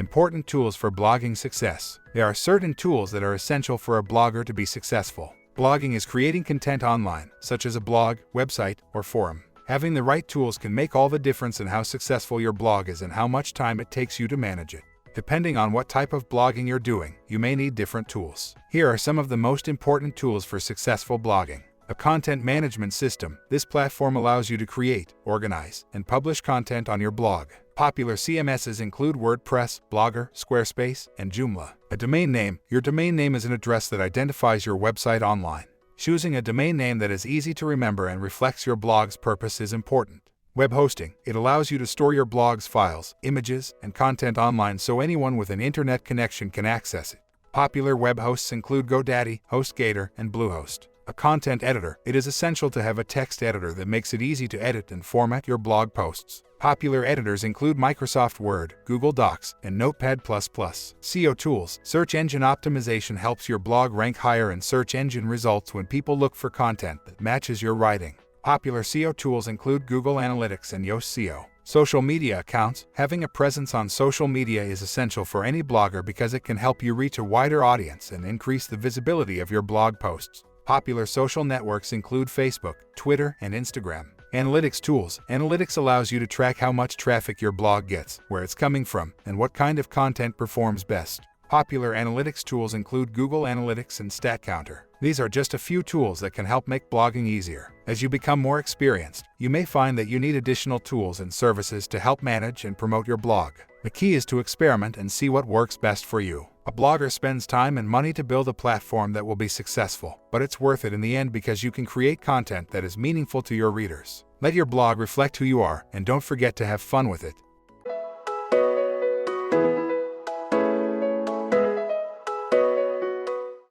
Important tools for blogging success. There are certain tools that are essential for a blogger to be successful. Blogging is creating content online, such as a blog, website, or forum. Having the right tools can make all the difference in how successful your blog is and how much time it takes you to manage it. Depending on what type of blogging you're doing, you may need different tools. Here are some of the most important tools for successful blogging. A content management system. This platform allows you to create, organize, and publish content on your blog. Popular CMSs include WordPress, Blogger, Squarespace, and Joomla. A domain name. Your domain name is an address that identifies your website online. Choosing a domain name that is easy to remember and reflects your blog's purpose is important. Web hosting. It allows you to store your blog's files, images, and content online so anyone with an internet connection can access it. Popular web hosts include GoDaddy, HostGator, and Bluehost. A content editor. It is essential to have a text editor that makes it easy to edit and format your blog posts. Popular editors include Microsoft Word, Google Docs, and Notepad++. SEO tools. Search engine optimization helps your blog rank higher in search engine results when people look for content that matches your writing. Popular SEO tools include Google Analytics and Yoast SEO. Social media accounts. Having a presence on social media is essential for any blogger because it can help you reach a wider audience and increase the visibility of your blog posts. Popular social networks include Facebook, Twitter, and Instagram. Analytics tools. Analytics allows you to track how much traffic your blog gets, where it's coming from, and what kind of content performs best. Popular analytics tools include Google Analytics and StatCounter. These are just a few tools that can help make blogging easier. As you become more experienced, you may find that you need additional tools and services to help manage and promote your blog. The key is to experiment and see what works best for you. A blogger spends time and money to build a platform that will be successful, but it's worth it in the end because you can create content that is meaningful to your readers. Let your blog reflect who you are, and don't forget to have fun with it.